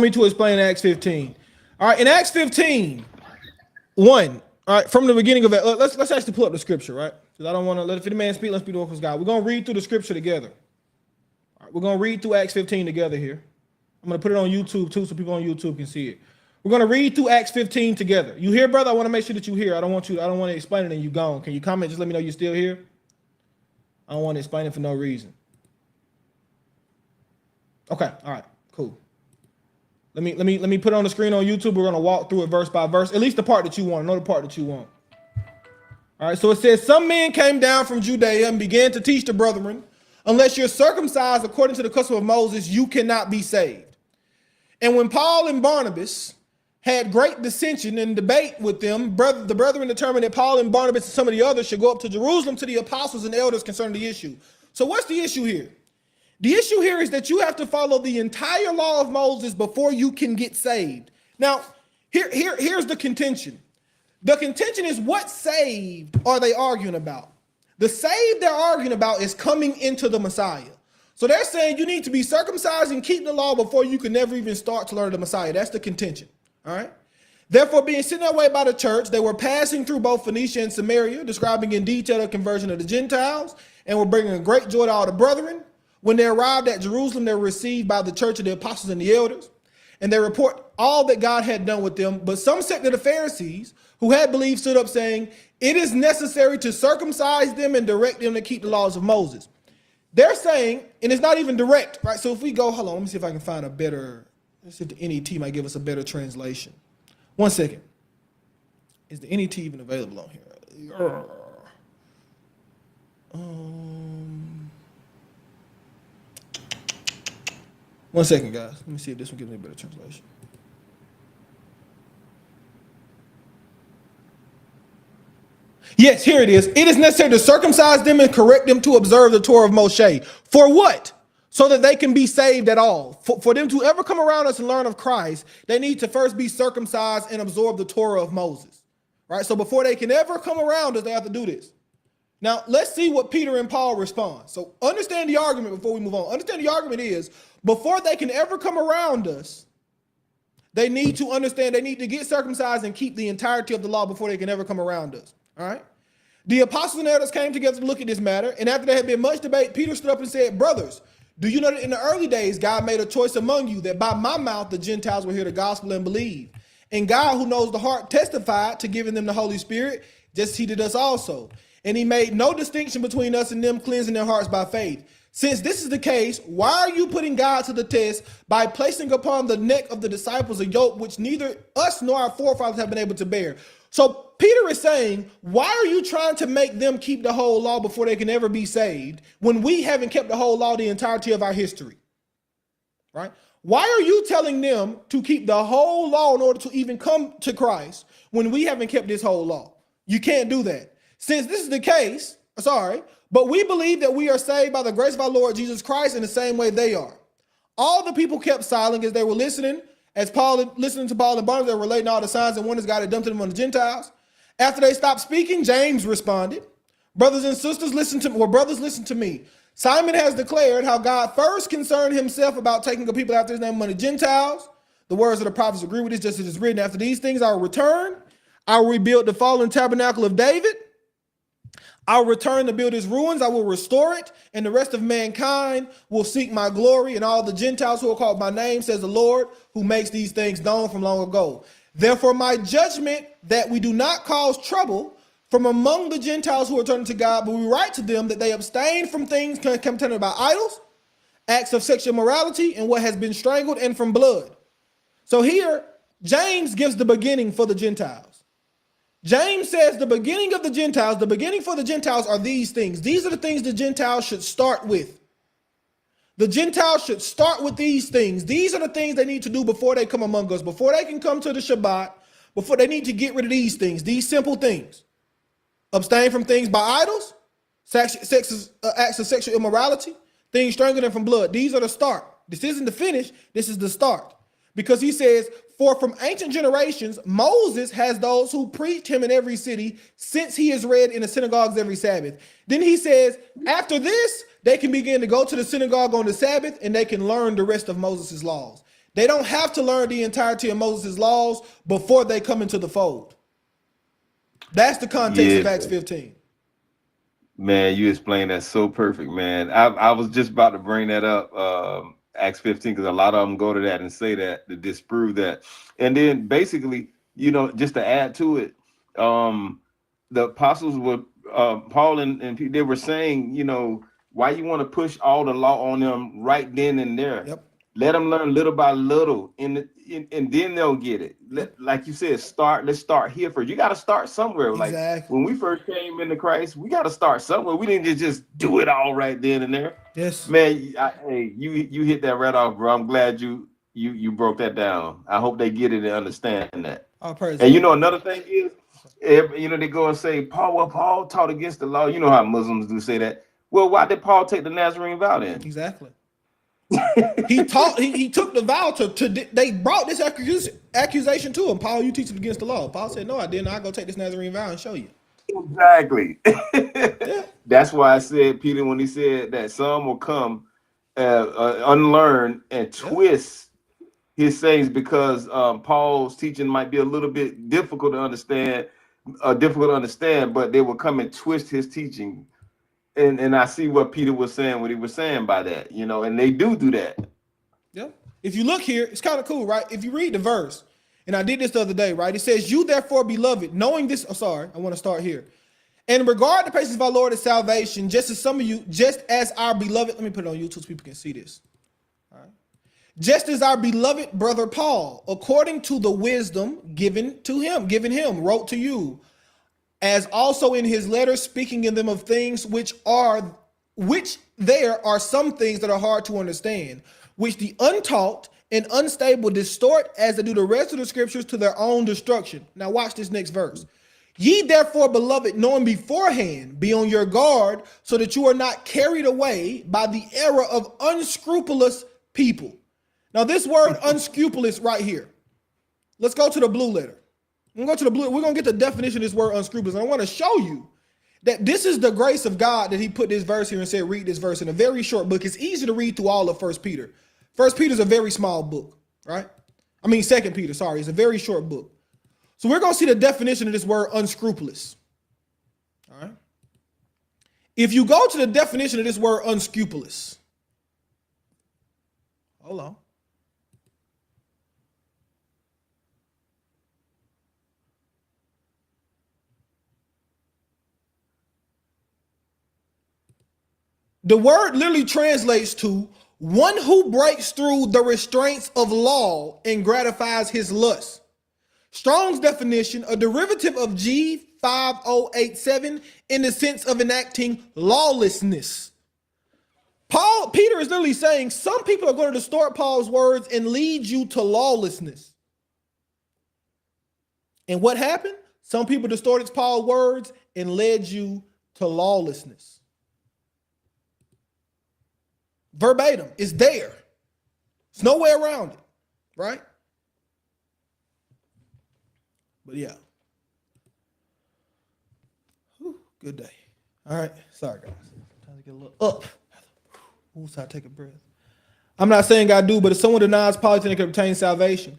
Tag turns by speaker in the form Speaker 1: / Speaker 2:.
Speaker 1: Me to explain Acts 15. All right, in Acts 15, 1, all right, from the beginning of it, let's actually pull up the scripture, right? Because I don't want to let the man speak, let's be the work of God. We're going to read through the scripture together. All right, we're going to read through Acts 15 together here. I'm going to put it on YouTube too so people on YouTube can see it. We're going to read through Acts 15 together. You here, brother? I want to make sure that you here. I don't want to explain it and you gone. Can you comment? Just let me know you're still here. I don't want to explain it for no reason. Okay, all right, cool. Let me put it on the screen on YouTube. We're gonna walk through it verse by verse, at least the part that you want. Know the part that you want. All right. So it says, some men came down from Judea and began to teach the brethren, unless you're circumcised according to the custom of Moses, you cannot be saved. And when Paul and Barnabas had great dissension and debate with them, the brethren determined that Paul and Barnabas and some of the others should go up to Jerusalem to the apostles and elders concerning the issue. So what's the issue here? The issue here is that you have to follow the entire law of Moses before you can get saved. Now, here's the contention. The contention is, what saved are they arguing about? The saved they're arguing about is coming into the Messiah. So they're saying you need to be circumcised and keep the law before you can never even start to learn the Messiah. That's the contention. All right. Therefore, being sent away by the church, they were passing through both Phoenicia and Samaria, describing in detail the conversion of the Gentiles, and were bringing a great joy to all the brethren. When they arrived at Jerusalem, they were received by the church of the apostles and the elders, and they report all that God had done with them. But some sect of the Pharisees who had believed stood up saying, it is necessary to circumcise them and direct them to keep the laws of Moses. They're saying, and it's not even direct, right? So if we go, hold on, let me see if I can find a better, let's see if the NET might give us a better translation. 1 second. Is the NET even available on here? 1 second, guys. Let me see if this one gives me a better translation. Yes, here it is. It is necessary to circumcise them and correct them to observe the Torah of Moshe. For what? So that they can be saved at all. For them to ever come around us and learn of Christ, they need to first be circumcised and absorb the Torah of Moses. Right? So before they can ever come around us, they have to do this. Now, let's see what Peter and Paul respond. So understand the argument before we move on. Understand the argument is, before they can ever come around us, they need to understand they need to get circumcised and keep the entirety of the law before they can ever come around us. All right? The apostles and elders came together to look at this matter, and after there had been much debate, Peter stood up and said, brothers, do you know that in the early days, God made a choice among you that by my mouth the Gentiles will hear the gospel and believe. And God, who knows the heart, testified to giving them the Holy Spirit, just as he did us also. And he made no distinction between us and them, cleansing their hearts by faith. Since this is the case, why are you putting God to the test by placing upon the neck of the disciples a yoke which neither us nor our forefathers have been able to bear? So Peter is saying, why are you trying to make them keep the whole law before they can ever be saved when we haven't kept the whole law the entirety of our history? Right? Why are you telling them to keep the whole law in order to even come to Christ when we haven't kept this whole law? You can't do that. Since this is the case, but we believe that we are saved by the grace of our Lord Jesus Christ in the same way they are. All the people kept silent as they were listening, listening to Paul and Barnabas, they were relating all the signs and wonders God had done to them on the Gentiles. After they stopped speaking, James responded, brothers and sisters, listen to me. Simon has declared how God first concerned himself about taking a people after his name among the Gentiles. The words of the prophets agree with this, just as it is written, after these things I will return. I will rebuild the fallen tabernacle of David. I'll return to build his ruins. I will restore it, and the rest of mankind will seek my glory, and all the Gentiles who are called by name, says the Lord, who makes these things known from long ago. Therefore, my judgment that we do not cause trouble from among the Gentiles who are turning to God, but we write to them that they abstain from things contained by idols, acts of sexual immorality, and what has been strangled, and from blood. So here, James gives the beginning for the Gentiles. James says the beginning for the Gentiles are these things. These are the things the Gentiles should start with. The Gentiles should start with these things. These are the things they need to do before they come among us, before they can come to the Shabbat, before they need to get rid of these things, these simple things. Abstain from things by idols, acts of sexual immorality, things strangled and from blood. These are the start. This isn't the finish. This is the start. Because he says, for from ancient generations, Moses has those who preached him in every city, since he is read in the synagogues every Sabbath. Then he says, after this, they can begin to go to the synagogue on the Sabbath and they can learn the rest of Moses' laws. They don't have to learn the entirety of Moses' laws before they come into the fold. That's the context
Speaker 2: Yeah,
Speaker 1: of Acts 15.
Speaker 2: man, you explained that so perfect, man. I was just about to bring that up, Acts 15, because a lot of them go to that and say that to disprove that. And then basically, just to add to it, the apostles were Paul and they were saying, why you want to push all the law on them right then and there?
Speaker 1: Yep.
Speaker 2: Let them learn little by little, and then they'll get it. Like you said, let's start here first. You got to start somewhere. Like
Speaker 1: Exactly.
Speaker 2: when we first came into Christ, we got to start somewhere. We didn't just do it all right then and there.
Speaker 1: Yes.
Speaker 2: Man, hey, you hit that right off, bro. I'm glad you broke that down. I hope they get it and understand that.
Speaker 1: All praise
Speaker 2: And
Speaker 1: God.
Speaker 2: another thing is, they go and say, Paul taught against the law. You know how Muslims do say that. Well, why did Paul take the Nazarene vow then?
Speaker 1: Exactly. He took the vow they brought this accusation to him. Paul, you teaching against the law. Paul said, no, I didn't. I'll go take this Nazarene vow and show you.
Speaker 2: Exactly.
Speaker 1: Yeah.
Speaker 2: That's why I said, Peter, when he said that some will come unlearn and twist his sayings, because Paul's teaching might be a little bit difficult to understand, but they will come and twist his teaching. And I see what Peter was saying, what he was saying by that, and they do that.
Speaker 1: Yeah. If you look here, it's kind of cool, right? If you read the verse, and I did this the other day, right? It says, you therefore, beloved, knowing this, I want to start here. And in regard to the patience of our Lord and salvation, just as our beloved, let me put it on YouTube so people can see this. All right. Just as our beloved brother Paul, according to the wisdom given him, wrote to you, as also in his letters, speaking in them of things which there are some things that are hard to understand, which the untaught and unstable distort as they do the rest of the scriptures to their own destruction. Now watch this next verse. Ye therefore, beloved, knowing beforehand, be on your guard, so that you are not carried away by the error of unscrupulous people. Now this word unscrupulous right here. Let's go to the blue letter. We're going to go to the blue. We're going to get the definition of this word unscrupulous. And I want to show you that this is the grace of God that he put this verse here and said, read this verse in a very short book. It's easy to read through all of 1 Peter. 1 Peter is a very small book, right? 2 Peter, sorry. It's a very short book. So we're going to see the definition of this word unscrupulous. All right. If you go to the definition of this word unscrupulous, hold on. The word literally translates to one who breaks through the restraints of law and gratifies his lust. Strong's definition, a derivative of G5087 in the sense of enacting lawlessness. Peter is literally saying some people are going to distort Paul's words and lead you to lawlessness. And what happened? Some people distorted Paul's words and led you to lawlessness. Verbatim, it's there. There's no way around it, right? But yeah. Whew, good day. All right. Sorry, guys. Time to get a little up. Ooh, so I take a breath. I'm not saying I do, but if someone denies polytheism can obtain salvation,